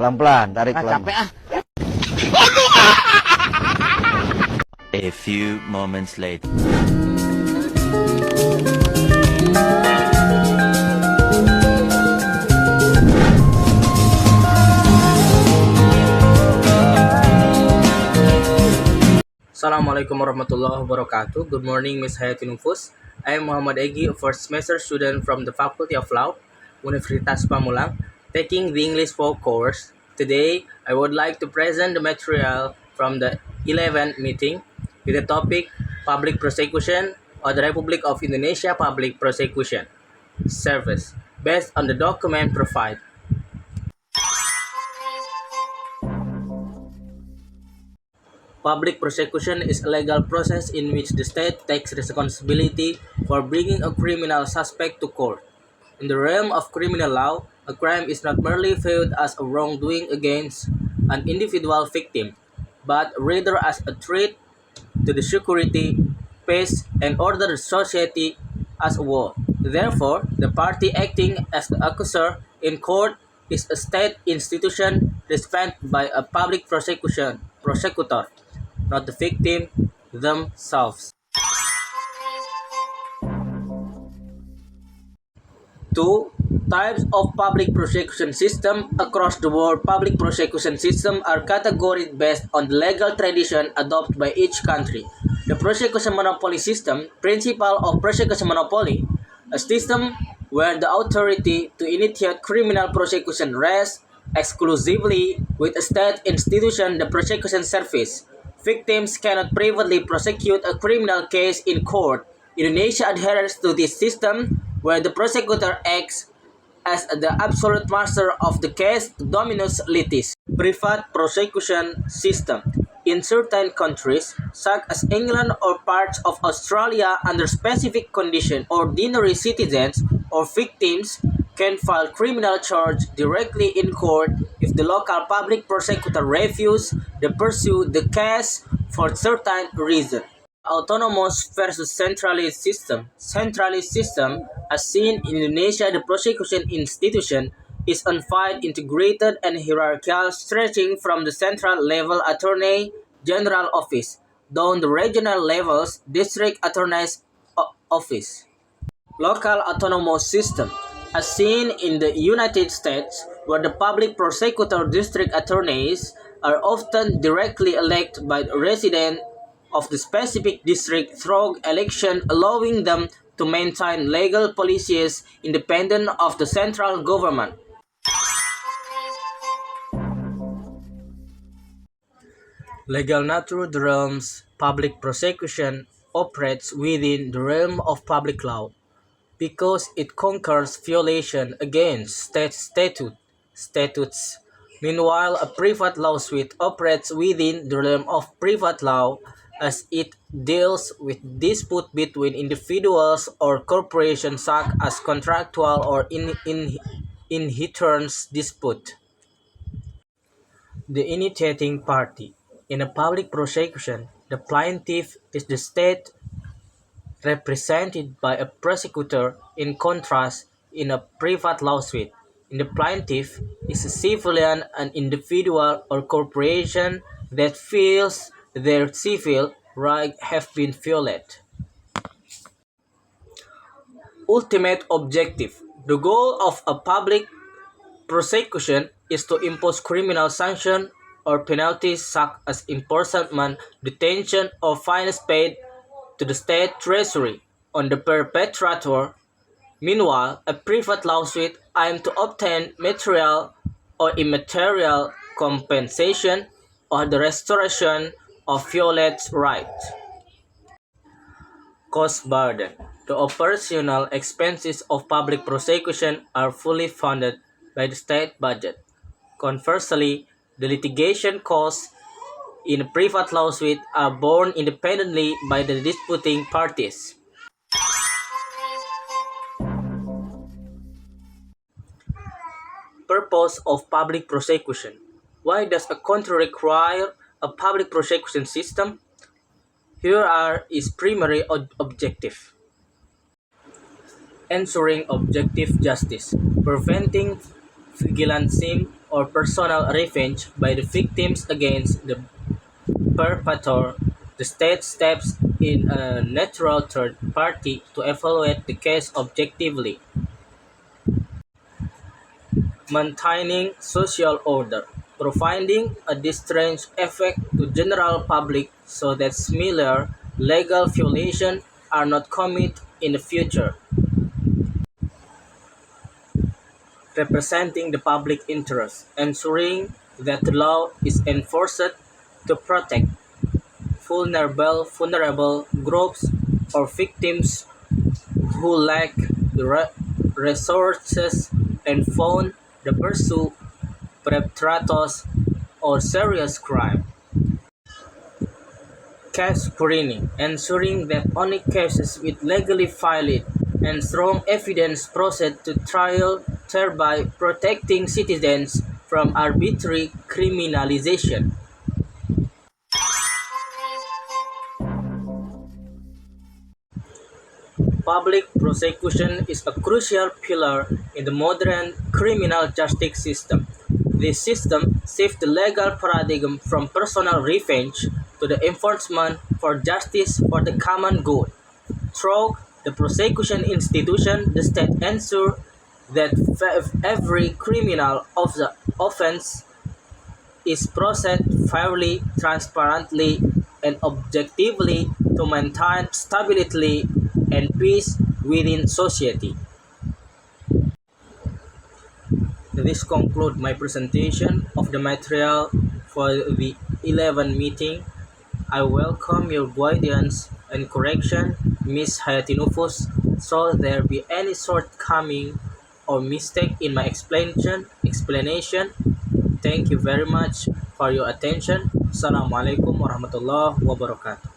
Pelan-pelan, tarik pelan. Capek ah. A few moments later. Assalamualaikum warahmatullahi wabarakatuh. Good morning, Miss Hayatinupus. I am Muhammad Egi, a first semester student from the Faculty of Law, Universitas Pamulang, taking the English 4 course. Today, I would like to present the material from the 11th meeting with the topic Public Prosecution or the Republic of Indonesia Public Prosecution Service, based on the document provided. Public prosecution is a legal process in which the state takes responsibility for bringing a criminal suspect to court. In the realm of criminal law, a crime is not merely viewed as a wrongdoing against an individual victim, but rather as a threat to the security, peace, and order of society as a whole. Therefore, the party acting as the accuser in court is a state institution represented by a public prosecutor, not the victim themselves. 2. Types of public prosecution system. Across the world, public prosecution systems are categorized based on the legal tradition adopted by each country. The prosecution monopoly system, principle of prosecution monopoly, a system where the authority to initiate criminal prosecution rests exclusively with a state institution, the prosecution service. Victims cannot privately prosecute a criminal case in court. Indonesia adheres to this system where the prosecutor acts as the absolute master of the case dominus litis. Private prosecution system. In certain countries, such as England or parts of Australia, under specific conditions, ordinary citizens or victims can file criminal charge directly in court if the local public prosecutor refuses to pursue the case for certain reason. Autonomous versus centralized system. Centralized system, as seen in Indonesia, the prosecution institution is unfiled, integrated, and hierarchical, stretching from the central level Attorney General Office down the regional levels, District Attorney's Office. Local autonomous system, as seen in the United States, where the public prosecutor district attorneys are often directly elected by the residents of the specific district through election, allowing them to maintain legal policies independent of the central government. Legal nature. The realm's public prosecution operates within the realm of public law because it conquers violation against state statutes. Meanwhile, a private lawsuit operates within the realm of private law as it deals with dispute between individuals or corporations such as contractual or inheritance dispute. The initiating party. In a public prosecution, the plaintiff is the state represented by a prosecutor. In contrast, in a private lawsuit, the plaintiff is a civilian, an individual or corporation that feels their civil rights have been violated. Ultimate objective. The goal of a public prosecution is to impose criminal sanction or penalties such as imprisonment, detention, or fines paid to the state treasury on the perpetrator. Meanwhile, a private lawsuit aims to obtain material or immaterial compensation or the restoration of violated rights. Cost burden. The operational expenses of public prosecution are fully funded by the state budget. Conversely, the litigation costs in a private lawsuit are borne independently by the disputing parties. Purpose of public prosecution. Why does a country require a public prosecution system? Here are its primary objective. Ensuring objective justice, preventing vigilantism or personal revenge by the victims against the perpetrator, the state steps in a neutral third party to evaluate the case objectively, maintaining social order, providing a deterrent effect to general public so that similar legal violations are not committed in the future, representing the public interest, ensuring that the law is enforced to protect vulnerable groups or victims who lack the resources and fund the pursue perpetrators or serious crime. Case screening, ensuring that only cases with legally valid and strong evidence proceed to trial, thereby protecting citizens from arbitrary criminalization. Public prosecution is a crucial pillar in the modern criminal justice system. This system shifts the legal paradigm from personal revenge to the enforcement for justice for the common good. Through the prosecution institution, the state ensures that every criminal offense is processed fairly, transparently, and objectively to maintain stability and peace within society. This concludes my presentation of the material for the 11 meeting. I welcome your guidance and correction, Miss Hayatinupus, so there be any shortcoming or mistake in my explanation. Thank you very much for your attention. Assalamualaikum warahmatullahi wabarakatuh.